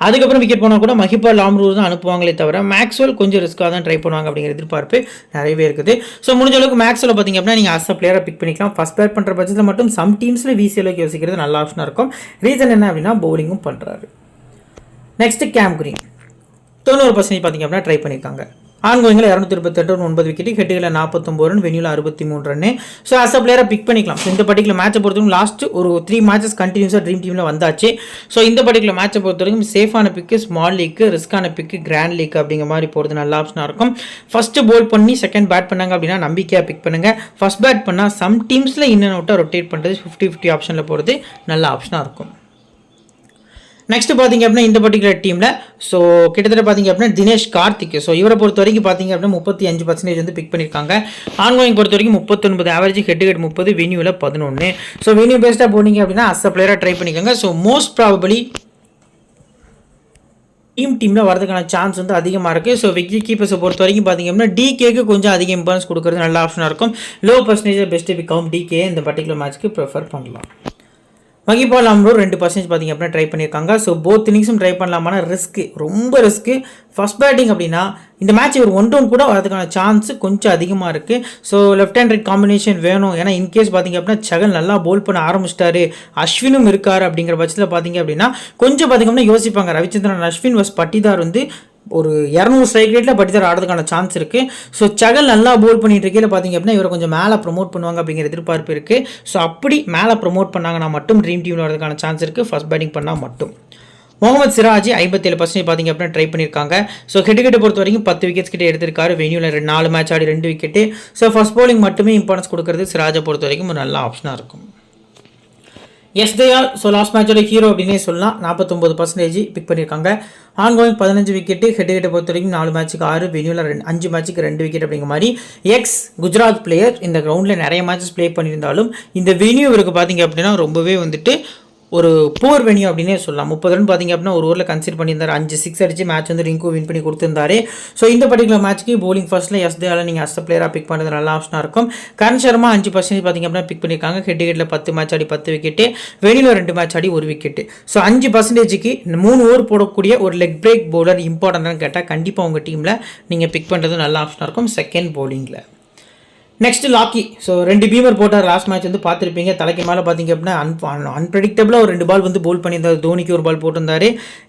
அதுக்கப்புறம் விக்கெட் போனால் கூட மஹிபா லாம்ரூர் தான் அனுப்புவாங்களே தவிர மேக்ஸ்வெல் கொஞ்சம் ரிஸ்க்காக தான் ட்ரை பண்ணுவாங்க அப்படிங்கிற எதிர்பார்ப்பு நிறையவே இருக்குது. ஸோ முடிஞ்ச அளவுக்கு மேக்ஸ்வெல் பார்த்தீங்க அப்படின்னா நீங்கள் அஸ் அ பிளேயராக பிக் பண்ணிக்கலாம். ஃபஸ்ட் பேட் பண்ணுற பட்சத்தில் மட்டும் சம் டீம்ஸில் விசிஎலுக்கு யோசிக்கிறது நல்ல ஆப்ஷனாக இருக்கும். ரீசன் என்ன அப்படின்னா பவுலிங்கும் பண்ணுறாரு. நெக்ஸ்ட் கேம் கிரீன் 90% பார்த்தீங்க அப்படின்னா ட்ரை பண்ணியிருக்காங்க. ஆன்கோயிங்கில் 228 ரன் 9 விக்கெட், ஹெட்டுகளில் 49 ரன், வெனியூவில் 63 ரன். ஸோ அஸ் அ பிளேயராக பிக் பண்ணிக்கலாம். ஸோ இந்த பர்டிகுலர் மேட்சை பொறுத்தவரைக்கும் லாஸ்ட் ஒரு 3 மேட்சஸ் கண்டினியூஸாக ட்ரீம் டீமில் வந்தாச்சு. ஸோ இந்த பர்டிகுலர் மேட்சை பொறுத்த வரைக்கும் சேஃபான பிக்கு, ஸ்மால் லீக்கு, ரிஸ்கான பிக்கு, கிராண்ட் லீக் அப்படிங்கிற மாதிரி போகிறது நல்ல ஆப்ஷனாக இருக்கும். ஃபஸ்ட்டு போல் பண்ணி செகண்ட் பேட் பண்ணாங்க அப்படின்னா நம்பிக்கையாக பிக் பண்ணுங்கள். ஃபஸ்ட் பேட் பண்ணால் சம் டீம்ஸில் இன் அண்ட் அவுட்டாக ரொட்டேட் பண்ணுறது 50-50 ஆப்ஷனில் போகிறது நல்ல ஆப்ஷனாக இருக்கும். நெக்ஸ்ட் பார்த்தீங்க அப்படின்னா இந்த பர்டிகுலர் டீமில் ஸோ கிட்டத்தட்ட பார்த்தீங்க அப்படின்னா தினேஷ் கார்த்திக். ஸோ இவரை பொறுத்த வரைக்கும் பார்த்தீங்க அப்படின்னா 35% வந்து பிக் பண்ணியிருக்காங்க. ஆன்கோயிங் பொறுத்த வரைக்கும் 39 ஆவரேஜ், ஹெட் 30, வெனியூவில் 11. ஸோ வெனியூ பெஸ்ட்டாக போனீங்க அப்படின்னா அஸ் அ பிளேயராக ட்ரை பண்ணிக்கோங்க. ஸோ மோஸ்ட் ப்ராபபிளி டீமில் வரதுக்கான சான்ஸ் வந்து அதிகமாக இருக்குது. ஸோ விக்கெட் கீப்பர்ஸை பொறுத்த வரைக்கும் பார்த்தீங்க அப்படின்னா டிகேக்கு கொஞ்சம் அதிக இம்பார்ட்டன்ஸ் கொடுக்குறது நல்ல ஆப்ஷனாக இருக்கும். லோ பர்சன்டேஜ் பெஸ்ட்டு பிக்காகும் டிகே இந்த பர்டிகுலர் மேட்ச்க்கு ப்ரிஃபர் பண்ணலாம். மஹிபா லாம்ரூர் 2% பார்த்தீங்க அப்படின்னா ட்ரை பண்ணியிருக்காங்க. ஸோ போத் இன்னிங்ஸும் ட்ரை பண்ணலாமான ரொம்ப ரிஸ்க்கு. ஃபஸ்ட் பேட்டிங் அப்படின்னா இந்த மேட்ச் ஒரு 1-1 கூட வரதுக்கான சான்ஸ் கொஞ்சம் அதிகமாக இருக்குது. So left hand right combination வேணும். ஏன்னா இன்கேஸ் பார்த்தீங்க அப்படின்னா சகல் நல்லா போல் பண்ண ஆரம்பிச்சிட்டாரு, அஸ்வினும் இருக்கார் அப்படிங்கிற பட்சத்தில் பார்த்தீங்க அப்படின்னா கொஞ்சம் பார்த்தீங்க அப்படின்னா யோசிப்பாங்க. ரவிச்சந்திரன் அஸ்வின் வஸ் பட்டிதார் வந்து ஒரு 200 ஸ்ட்ரைக் ரேட்டில் பட்டிதார் ஆடுறதுக்கான சான்ஸ் இருக்குது. ஸோ சகல் நல்லா போல் பண்ணிட்டு இருக்கையில் பார்த்தீங்க அப்படின்னா இவரை கொஞ்சம் மேலே ப்ரொமோட் பண்ணுவாங்க அப்படிங்கிற எதிர்பார்ப்பு இருக்குது. ஸோ அப்படி மேலே ப்ரொமோட் பண்ணாங்கன்னா மட்டும் ட்ரீம் டீமில் வரதுக்கான சான்ஸ் இருக்குது, ஃபஸ்ட் பேட்டிங் பண்ணால் மட்டும். முகமது சிராஜ் 57% பார்த்தீங்க அப்படின்னா ட்ரை பண்ணியிருக்காங்க. ஸோ ஹெட் பொறுத்த வரைக்கும் 10 விக்கெட்ஸ் கிட்டே எடுத்திருக்காரு. வெனியூவில் 4 மேட்ச் ஆடி 2 விக்கெட்டு. ஸோ ஃபஸ்ட் பவுலிங் மட்டுமே இம்பார்ட்டன்ஸ் கொடுக்கறது சிராஜை பொறுத்த வரைக்கும் ஒரு நல்ல ஆப்ஷனாக இருக்கும். எஸ் தயால் ஸோ லாஸ்ட் மேட்சோட ஹீரோ அப்படின்னே சொல்லலாம். 49% பிக் பண்ணியிருக்காங்க. ஆன்கோயிங் 15 விக்கெட்டு, ஹெட் பொறுத்த வரைக்கும் 4 மேட்ச்சுக்கு 6, வெனியூவில் 5 மேட்ச்சுக்கு 2 விக்கெட் அப்படிங்கிற மாதிரி குஜராத் பிளேயர் இந்த கிரவுண்டில் நிறைய மேட்சஸ் ப்ளே பண்ணியிருந்தாலும் இந்த வெனியூ இவருக்கு பார்த்தீங்க அப்படின்னா ரொம்பவே வந்துட்டு ஒரு போர் வெனியூ அப்படின்னே சொல்லலாம். 30 ரன் பார்த்தீங்க அப்படின்னா ஒரு ஓவரில் கன்சிடர் பண்ணியிருந்தார். 5 6 அடிச்சு மேட்ச் வந்து ரிங்கு வின் பண்ணி கொடுத்துருந்தாரு. ஸோ இந்த பர்டிகுலர் மேட்ச்க்கு போலிங் ஃபர்ஸ்ட்டில் எஸ் தயால நீங்கள் அஸ் பிளேயராக பிக் பண்ணுறது நல்ல ஆப்ஷனாக இருக்கும். கரண் சர்மா 5% பார்த்தீங்க அப்படின்னா பிக் பண்ணியிருக்காங்க. ஹெட்டில் 10 மேட்ச் ஆடி 10 விக்கெட்டு, வெனியூவில் 2 மேட்ச் ஆடி 1 விக்கெட்டு. ஸோ 5%க்கு 3 ஓவர் போடக்கூடிய ஒரு லெக் பிரேக் பவுலர் இம்பார்ட்டன்ட்னு கேட்டால் கண்டிப்பாக உங்கள் டீமில் நீங்கள் பிக் பண்ணுறது நல்ல ஆப்ஷனாக இருக்கும் செகண்ட் போலிங்கில். நெக்ஸ்ட் லாக்கி. ஸோ 2 பீமர் போட்டார் லாஸ்ட் மேட்ச் வந்து பார்த்துருப்பீங்க. தலைக்கு மேலே பார்த்தீங்க அப்படின்னா அன்பிரடிக்டபிளாக ஒரு 2 பால் வந்து போல் பண்ணியிருந்தார். தோனிக்கு ஒரு பால் போட்டிருந்தாரு.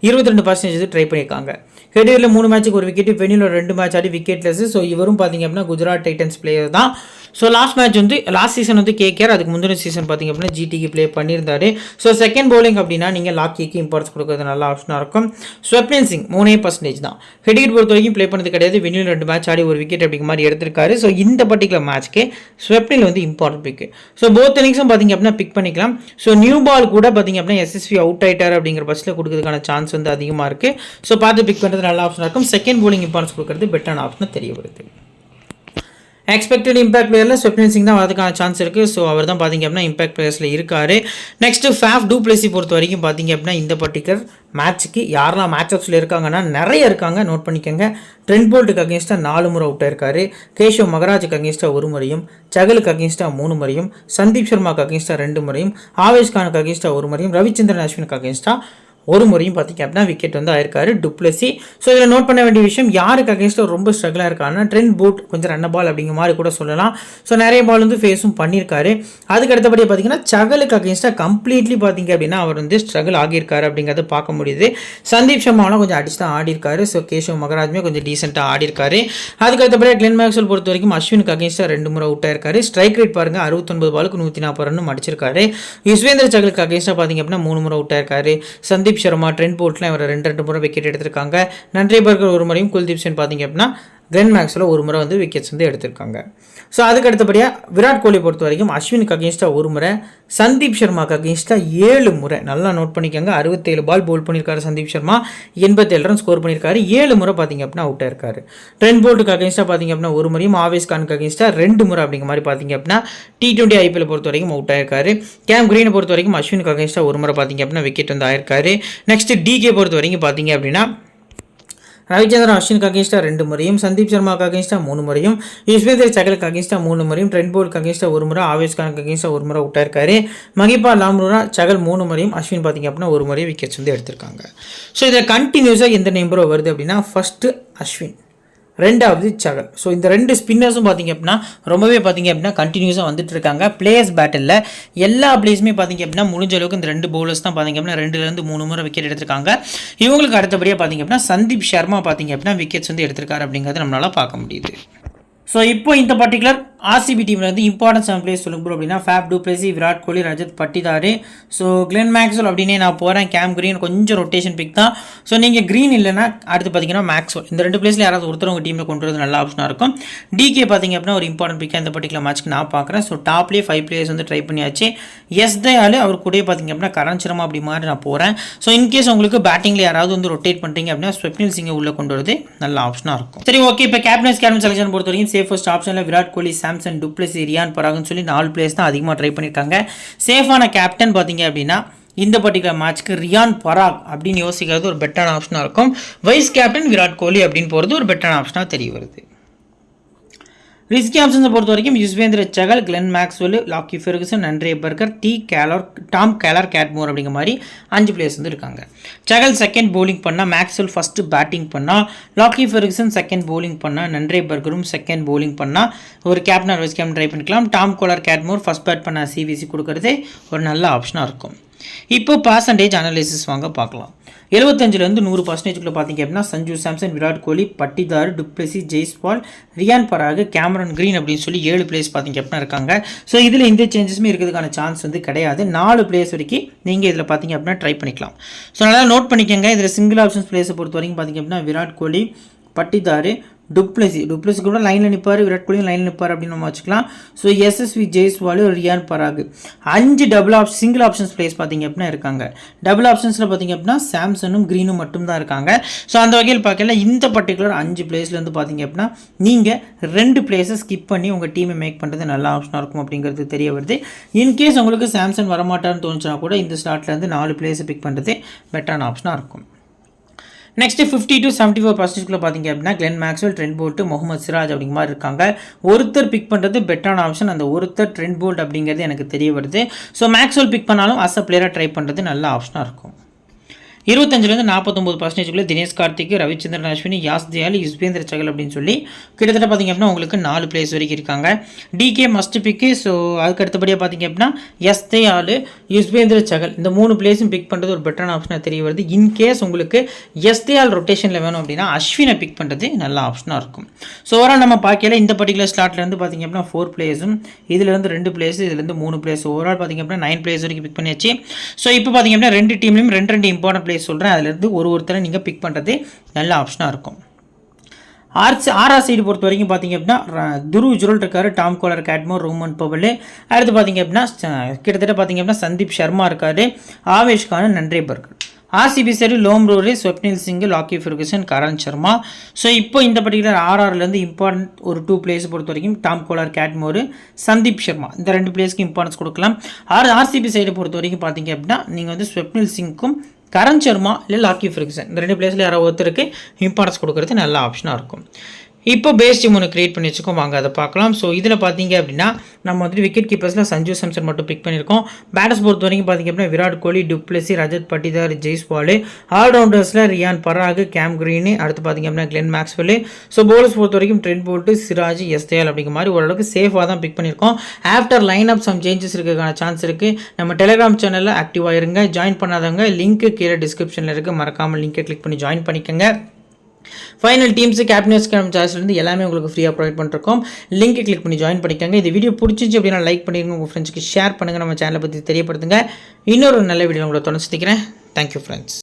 22% ட்ரை பண்ணியிருக்காங்க. ஹெடில் 3 மேட்ச்சுக்கு 1 விக்கெட், வெனியூவில் 2 மேட்ச் ஆடி விக்கெட்லெஸ். ஸோ இவரும் பார்த்தீங்க அப்படின்னா குஜராத் டைட்டன்ஸ் பிளேயர் தான். ஸோ லாஸ்ட் மேட்ச் வந்து லாஸ்ட் சீசன் வந்து கேகேஆர், அதுக்கு முந்தின சீசன் பார்த்தீங்க அப்படின்னா ஜிடிக்கு ப்ளே பண்ணியிருந்தாரு. ஸோ செகண்ட் பவுலிங் அப்படின்னா நீங்கள் லாக்கிக்கு இம்பார்ட்டன்ஸ் கொடுக்குறது நல்ல ஆப்ஷனாக இருக்கும். ஸ்வப்னில் சிங் 3% தான். ஹெட் பொறுத்த வரைக்கும் ப்ளே பண்ணது கிடையாது. வெனியூவில் 2 மேட்ச் ஆடி 1 விக்கெட் அப்படிங்கிற மாதிரி எடுத்திருக்காரு. ஸோ இந்த பர்டிகுலர் மேட்ச்க்கு ஸ்வப்னில் வந்து இம்பார்ட்டன்ட் பிக்கு. ஸோ போத் இன்னிங்ஸும் பார்த்தீங்க அப்படின்னா பிக் பண்ணிக்கலாம். ஸோ நியூ பால் கூட பார்த்தீங்க அப்படின்னா எஸ்எஸ்வி அவுட் ஆயிட்டார் அப்படிங்கிற பட்சத்தில் கொடுக்கறதுக்கான சான்ஸ் வந்து அதிகமாக இருக்குது. ஸோ பார்த்து பிக் பண்ணுறது நல்ல ஆப்ஷனாக இருக்கும். செகண்ட் bowling இம்பார்ட்டன்ஸ் கொடுக்கறது பெட்டரான ஆப்ஷனாக தெரிய வருது. எக்ஸ்பெக்டட் இம்பாக்ட் பிளேயரில் ஸ்வப்னில் சிங் தான் வரதுக்கான சான்ஸ் இருக்குது. ஸோ அவர் தான் பார்த்தீங்க அப்படின்னா இம்பாக்ட் பிளேயர்ஸில் இருக்கார். நெக்ஸ்ட்டு ஃபேஃப் டூ பிளேசி பொறுத்த வரைக்கும் பார்த்தீங்க அப்படின்னா இந்த பர்டிகுலர் மேட்ச்சுக்கு யாரெல்லாம் மேட்சப்ஸில் இருக்காங்கன்னா நிறைய இருக்காங்க, நோட் பண்ணிக்கோங்க. ட்ரெண்ட் போல்ட்டுக்கு அகேன்ஸ்டாக 4 முறை அவுட்டாக இருக்காரு. கேஷவ் மகராஜுக்கு அகேன்ஸ்டாக 1 முறையும், சகலுக்கு அகேன்ஸ்டாக 3 முறையும், சந்தீப் சர்மாவுக்கு அகேன்ஸ்டாக 2 முறையும், ஆவேஷ் கானுக்கு அகேன்ஸ்டாக 1 முறையும், ரவிச்சந்திரன் அஸ்வினுக்கு அகேன்ஸ்டாக 1 முறையும் பார்த்தீங்க அப்படின்னா விக்கெட் வந்து ஆயிருக்காரு டுப்ளசி. ஸோ இதில் நோட் பண்ண வேண்டிய விஷயம், யாருக்கு அகேன்ஸ்டாக ரொம்ப ஸ்ட்ரகிளாக இருக்காருன்னா ட்ரெண்ட் போல்ட் கொஞ்சம் ரன்ன பால் அப்படிங்கிற மாதிரி கூட சொல்லலாம். ஸோ நிறைய பால் வந்து ஃபேஸும் பண்ணியிருக்காரு. அதுக்கு அடுத்தபடியாக பார்த்தீங்கன்னா சகலுக்கு அகேன்ஸ்டாக கம்ப்ளீட்லி பார்த்தீங்க அப்படின்னா அவர் வந்து ஸ்ட்ரகிள் ஆகியிருக்காரு அப்படிங்கிறத பார்க்க முடியுது. சந்தீப் சர்மாவெலாம் கொஞ்சம் அடிச்சு தான் ஆடிருக்காரு. ஸோ கேஷவ் மகராஜுமே கொஞ்சம் டீசெண்டாக ஆடிருக்காரு. அதுக்கு அடுத்தபடியாக கிளென் மேக்ஸ்வெல் பொறுத்த வரைக்கும் அஸ்வினுக்கு அகேன்ஸ்டாக 2 முறை அவுட் ஆயிருக்காரு. ஸ்ட்ரைக் ரேட் பாருங்கள், 69 பாலுக்கு 140 ரன் அடிச்சிருக்காரு. யுஸ்வேந்திர சகலுக்கு அகேன்ஸ்டாக பார்த்தீங்க அப்படின்னா 3 முறை அவுட் ஆயிருக்காரு. சந்தீப் சர்மா, ட்ரெண்ட் போல்ட் இவர் 2 முறை விக்கெட் எடுத்திருக்காங்க. நன்றி பர்கர் 1 முறையும், குல்தீப் சென் பார்த்தீங்க அப்படின்னா கிளென் மேக்ஸ்வெல் ஒரு முறை வந்து விக்கெட்ஸ் வந்து எடுத்திருக்காங்க. ஸோ அதுக்கு அடுத்தபடியாக விராட் கோலி பொறுத்த வரைக்கும் அஸ்வினுக்கு அகேன்ஸ்டாக ஒரு முறை, சந்தீப் சர்மாவுக்கு அகேன்ஸ்டாக 7 முறை, நல்லா நோட் பண்ணிக்கோங்க. 67 பால் போல் பண்ணியிருக்காரு சந்தீப் சர்மா, 87 ரன் ஸ்கோர் பண்ணியிருக்காரு. 7 முறை பார்த்தீங்க அப்படின்னா அவுட்டாக இருக்காரு. ட்ரெண்ட் போல்ட்டுக்கு அகேன்ஸ்டாக பார்த்தீங்க அப்படின்னா ஒரு முறையும், ஆவேஸ் கானுக்கு அகேன்ஸ்டாக 2 முறை அப்படிங்கிற மாதிரி பார்த்தீங்க அப்படின்னா T20 IPL பொறுத்த வரைக்கும் அவுட்டாக இருக்காரு. கேம் கிரீனை பொறுத்த வரைக்கும் அஸ்வினுக்கு அகேன்ஸ்டாக ஒரு முறை பார்த்தீங்க அப்படின்னா விக்கெட் வந்து ஆயிருக்காரு. நெக்ஸ்ட் DK பொறுத்த வரைக்கும் பார்த்தீங்க அப்படின்னா ரவிச்சந்திரன் அஸ்வினுக்கு அகேன்ஸ்டாக 2 முறையும், சந்தீப் சர்மாவுக்கு அகேன்ஸ்டாக 3 முறையும், யுஸ்வேந்திர சகலுக்கு அகேன்ஸ்டாக 3 முறையும், ட்ரெண்ட் போல்ட்டுக்கு அகேன்ஸ்டாக ஒரு முறை, ஆவேஸ் கானுக்கு அகேன்ஸ்டாக ஒரு முறை அவுட்டாக இருக்காரு. மகிபா லாம்ரூனா சகல் 3 முறையும், அஸ்வின் பார்த்தீங்க அப்படின்னா ஒரு முறையும் விக்கெட்ஸ் வந்து எடுத்திருக்காங்க. ஸோ இதில் கண்டினியூஸாக எந்த நேம் வருது அப்படின்னா ஃபஸ்ட்டு அஸ்வின், ரெண்டாவது சகல். ஸோ இந்த 2 ஸ்பின்னர்ஸும் பார்த்தீங்க அப்படின்னா ரொம்பவே பார்த்தீங்க அப்படின்னா கண்டினியூஸாக வந்துட்டு இருக்காங்க. பிளேயர்ஸ் பேட்டில் எல்லா பிளேஸுமே பார்த்தீங்க அப்படின்னா முடிஞ்ச அளவுக்கு இந்த 2 பவுலர்ஸ் தான் பார்த்தீங்க அப்படின்னா 2லேருந்து 3 முறை விக்கெட் எடுத்திருக்காங்க. இவங்களுக்கு அடுத்தபடியாக பார்த்தீங்க அப்படின்னா சந்தீப் சர்மா பார்த்தீங்க அப்படின்னா விக்கெட்ஸ் வந்து எடுத்திருக்காரு அப்படிங்கிறத நம்மளால் பார்க்க முடியுது. ஸோ இப்போ இந்த பர்டிகுலர் RCB டீமில் வந்து இம்பார்ட்டன்ஸ் பிளேஸ் சொல்லுங்க அப்படின்னா Faf du Plessis, Virat Kohli, Rajat Patidar, so Glenn Maxwell அப்படின்னே நான் போகிறேன். கேம் கிரீன் கொஞ்சம் ரொட்டேஷன் பிக் தான். ஸோ நீங்கள் க்ரீன் இல்லைன்னா அடுத்து பார்த்தீங்கன்னா மேக்ஸ்வெல், இந்த 2 பிளேஸில் யாராவது ஒருத்தர் உங்கள் டீமில் கொண்டு வரது நல்ல ஆப்ஷனாக இருக்கும். DK பார்த்தீங்க அப்படின்னா ஒரு இம்பார்ட்டன்ட் பிக்காக இந்த பர்டிகுலர் மேட்ச்க்கு நான் பார்க்குறேன். ஸோ டாப்லேயே 5 பிளேயர்ஸ் வந்து ட்ரை பண்ணியாச்சு. தயாலு அவர் கூட பார்த்தீங்க அப்படின்னா கரண் சர்மா அப்படி மாதிரி நான் போகிறேன். ஸோ இன்கேஸ் உங்களுக்கு பேட்டிங்கில் யாராவது வந்து ரொட்டேட் பண்ணுறீங்க அப்படின்னா ஸ்வப்னில் சிங்கை உள்ளே கொண்டு வரது நல்ல ஆப்ஷனாக இருக்கும். சரி, ஓகே. இப்போ கேப்டன் செலக்ஷன் பொறுத்த வரைக்கும் சேஃபஸ்ட் ஆப்ஷனில் Virat Kohli, Samson, du Plessis, Ryan பராக்னு சொல்லி 4 பிளேயர்ஸ் தான் அதிகமாக ட்ரை பண்ணியிருக்காங்க. சேஃபான கேப்டன் பார்த்தீங்க அப்படின்னா இந்த பர்டிகுலர் மேட்ச்க்கு ரியான் பராக் அப்படின்னு யோசிக்கிறது ஒரு பெட்டரான ஆப்ஷனாக இருக்கும். வைஸ் கேப்டன் விராட் கோலி அப்படின்னு போகிறது ஒரு பெட்டரான ஆப்ஷனாக தெரிய வருது. ரிஸ்கி ஆப்ஷன்ஸை பொறுத்த வரைக்கும் Yuzvendra Chahal, Glenn Maxwell, Lockie Ferguson, Andre Burger, Tom Kohler, Cadmore அப்படிங்கிற மாதிரி 5 பிளேயர்ஸ் வந்து இருக்காங்க. சகல் செகண்ட் பவுலிங் பண்ணால், மேக்ஸ்வெல் ஃபஸ்ட்டு பேட்டிங் பண்ணால், லாக்கி ஃபெர்குசன் செகண்ட் பவுலிங் பண்ணால், ஆண்ட்ரே பர்கரும் செகண்ட் பவுலிங் பண்ணால் ஒரு கேப்டன் வைஸ் கேப்டன் ட்ரை பண்ணிக்கலாம். Tom Kohler, Cadmore first bat பண்ண CVC கொடுக்கறதே ஒரு நல்ல ஆப்ஷனாக இருக்கும். இப்போ பர்சன்டேஜ் அனாலிசிஸ் வாங்க பார்க்கலாம். 75லேருந்து 100% பார்த்தீங்க அப்படின்னா சஞ்சு சாம்சன், விராட் கோலி, பட்டிதார், டுப்ளசி, ஜெய்ஸ்வால், ரியான் பராக், கேமரன் கிரீன் அப்படின்னு சொல்லி 7 பிளேயர்ஸ் பார்த்தீங்க அப்படின்னா இருக்காங்க. ஸோ இதில் எந்த சேஞ்சஸுமே இருக்கிறதுக்கான சான்ஸ் வந்து கிடையாது. 4 பிளேயர்ஸ் வரைக்கும் நீங்கள் இதில் பார்த்தீங்க அப்படின்னா ட்ரை பண்ணிக்கலாம். ஸோ நல்லா நோட் பண்ணிக்கோங்க. இதில் சிங்கிள் ஆப்ஷன்ஸ் பிளேயர்ஸை பொறுத்த வரைக்கும் பார்த்தீங்க அப்படின்னா விராட் கோலி, பட்டிதார், டுப்ளசி கூட லைனில் நிற்பார், விராட் கோலியும் லைனில் நிற்பார் அப்படின்னு நம்ம வச்சுக்கலாம். ஸோ SSV, ஜெய்ஸ்வால், ரியான் பராக் 5 சிங்கிள் ஆப்ஷன்ஸ் பிளேஸ் பார்த்தீங்க அப்படின்னா இருக்காங்க. டபுள் ஆப்ஷன்ஸில் பார்த்தீங்க அப்படின்னா சாம்சனும் கிரீனும் மட்டும்தான் இருக்காங்க. ஸோ அந்த வகையில் பார்க்கல இந்த பர்டிகுலர் 5 பிளேஸ்லேருந்து பார்த்தீங்க அப்படின்னா நீங்கள் 2 பிளேஸை ஸ்கிப் பண்ணி உங்கள் டீமை மேக் பண்ணுறது நல்ல ஆப்ஷனாக இருக்கும் அப்படிங்கிறது தெரிய வருது. இன்கேஸ் உங்களுக்கு சாம்சன் வரமாட்டான்னு தோணுச்சுன்னா கூட இந்த ஸ்லாட்லேருந்து 4 பிளேஸை பிக் பண்ணுறது பெட்டரான ஆப்ஷனாக இருக்கும். நெக்ஸ்ட் 50 to 74% பார்த்தீங்க அப்படின்னா Glenn Maxwell, Trent Boult, Mohammed Siraj அப்படிங்கிற மாதிரி இருக்காங்க. ஒருத்தர் பிக் பண்ணுறது பெட்டரான ஆப்ஷன். அந்த ஒருத்தர் ட்ரெண்ட் போல்ட் அப்படிங்கிறது எனக்கு தெரிய வருது. ஸோ மேக்ஸ்வெல் பிக் பண்ணாலும் அஸ் அ பிளேயராக ட்ரை பண்ணுறது நல்ல ஆப்ஷனாக இருக்கும். 25லேருந்து 49% தினேஷ் கார்த்திக், ரவிச்சந்திரன் அஸ்வினி, தயாலு, யுஸ்வேந்திர சகல் அப்படின்னு சொல்லி கிட்டத்தட்ட பார்த்தீங்க அப்படின்னா உங்களுக்கு 4 பிளேயர்ஸ் வரைக்கும் இருக்காங்க. DK மஸ்ட் பிக்கு. ஸோ அதுக்கு அடுத்தபடியாக பார்த்தீங்க அப்படின்னா தயாலு, யுஸ்வேந்திர சகல் இந்த 3 பிளேஸும் பிக் பண்ணுறது ஒரு பெட்டரான ஆப்ஷனாக தெரிய வருது. இன்கேஸ் உங்களுக்கு தயால் ரொட்டேஷனில் வேணும் அப்படின்னா அஸ்வினை பிக் பண்ணுறது நல்ல ஆப்ஷனாக இருக்கும். ஸோ ஓவரால் நம்ம பார்க்கல இந்த பர்டிகுலர் ஸ்லாட்லேருந்து பார்த்தீங்க அப்படின்னா 4 பிளேயர்ஸும், இதுலேருந்து 2 பிளேயர்ஸ், இதுலேருந்து 3 பிளேயர்ஸ், ஓவரால் பார்த்தீங்க அப்படின்னா 9 பிளேயர்ஸ் வரைக்கும் பிக் பண்ணியாச்சு. ஸோ இப்போ பார்த்தீங்க அப்படின்னா 2 டீம்லையும் 2 இம்பார்ட்டன்ட் பிளேயர்ஸ் சொல்கிறேன். அதிலிருந்து ஒருத்தரை நீங்கள் பிக் பண்ணுறது நல்ல ஆப்ஷனாக இருக்கும். ஆர்ஆர் சைடு பொறுத்த வரைக்கும் பார்த்தீங்க அப்படின்னா துருவ் ஜுரல் இருக்காரு, Tom Kohler, Cadmore, Rovman Powell, அடுத்து பார்த்தீங்க அப்படின்னா கிட்டத்தட்ட பார்த்தீங்க அப்படின்னா சந்தீப் சர்மா இருக்காரு, Avesh Khan, Andre Burger. RCB side லோம்ரோரி, Swapnil Singh, Lockie Ferguson, Karan Sharma. So இப்போ இந்த பர்டிகுலர் RRலேருந்து இம்பார்ட்டன்ட் ஒரு 2 பிளேஸ் பொறுத்த வரைக்கும் டாம் கேலர், கேட்மோர், சந்தீப் சர்மா இந்த 2 பிளேஸ்க்கு இம்பார்ட்டன்ஸ் கொடுக்கலாம். RCB சைடு பொறுத்த வரைக்கும் பார்த்தீங்க அப்படின்னா நீங்கள் வந்து ஸ்வப்னில் சிங்க்கும், கரண் சர்மா இல்லை லாக்கி ஃபெர்குசன் இந்த 2 பிளேஸில் யாராவது ஒருத்தருக்கு இம்பார்ட்டன்ஸ் கொடுக்கறது நல்ல ஆப்ஷனாக இருக்கும். இப்போ பேஸ் டீம் ஒன்று கிரியேட் பண்ணி வச்சுக்கோம், வாங்க அதை பார்க்கலாம். ஸோ இதில் பார்த்தீங்க அப்படின்னா நம்ம வந்துட்டு விக்கெட் கீப்பர்ஸில் சஞ்சு சாம்சன் மட்டும் பிக் பண்ணியிருக்கோம். பேட்டர்ஸ் பொறுத்த வரைக்கும் பார்த்தீங்க அப்படின்னா விராட் கோலி, டுப்ளசி, ரஜத் பட்டிதார், ஜெய்ஸ்வால், ஆல்ரவுண்டர்ஸில் ரியான் பராக், கேம் கிரீனு, அடுத்து பார்த்தீங்க அப்படின்னா கிளென் மேக்ஸ்வெல். ஸோ பவுலர்ஸ் பொறுத்த வரைக்கும் ட்ரெண்ட் போல்ட், சிராஜ், தயால் அப்படிங்கிற மாதிரி ஓரளவுக்கு சேஃபாக தான் பிக் பண்ணியிருக்கோம். After line up some changes இருக்கிறதுக்கான சான்ஸ் இருக்குது. நம்ம டெலிகிராம் சேனலில் ஆக்டிவாக இருங்க. ஜாயின் பண்ணாதவங்க லிங்க்கு கீழே டிஸ்கிரிப்ஷனில் இருக்குது, மறக்காமல் லிங்கை கிளிக் பண்ணி ஜாயின் பண்ணிக்கோங்க. ஃபைனல் டீம்ஸு கேப்டன்ஸ் சாய்ஸ்லேருந்து எல்லாமே உங்களுக்கு ஃப்ரீயாக ப்ரொவைட் பண்ணிருக்கோம். லிங்க் கிளிக் பண்ணி ஜாயின் பண்ணிக்கோங்க. இந்த வீடியோ பிடிச்சிச்சு அப்படின்னா லைக் பண்ணிடுங்க, உங்கள் ஃப்ரெண்ட்ஸ்க்கு ஷேர் பண்ணுங்கள், நம்ம சேனலை பற்றி தெரியப்படுத்துங்க. இன்னொரு நல்ல வீடியோ உங்களை தொடர்ந்து சந்திக்கிறேன். Thank you friends.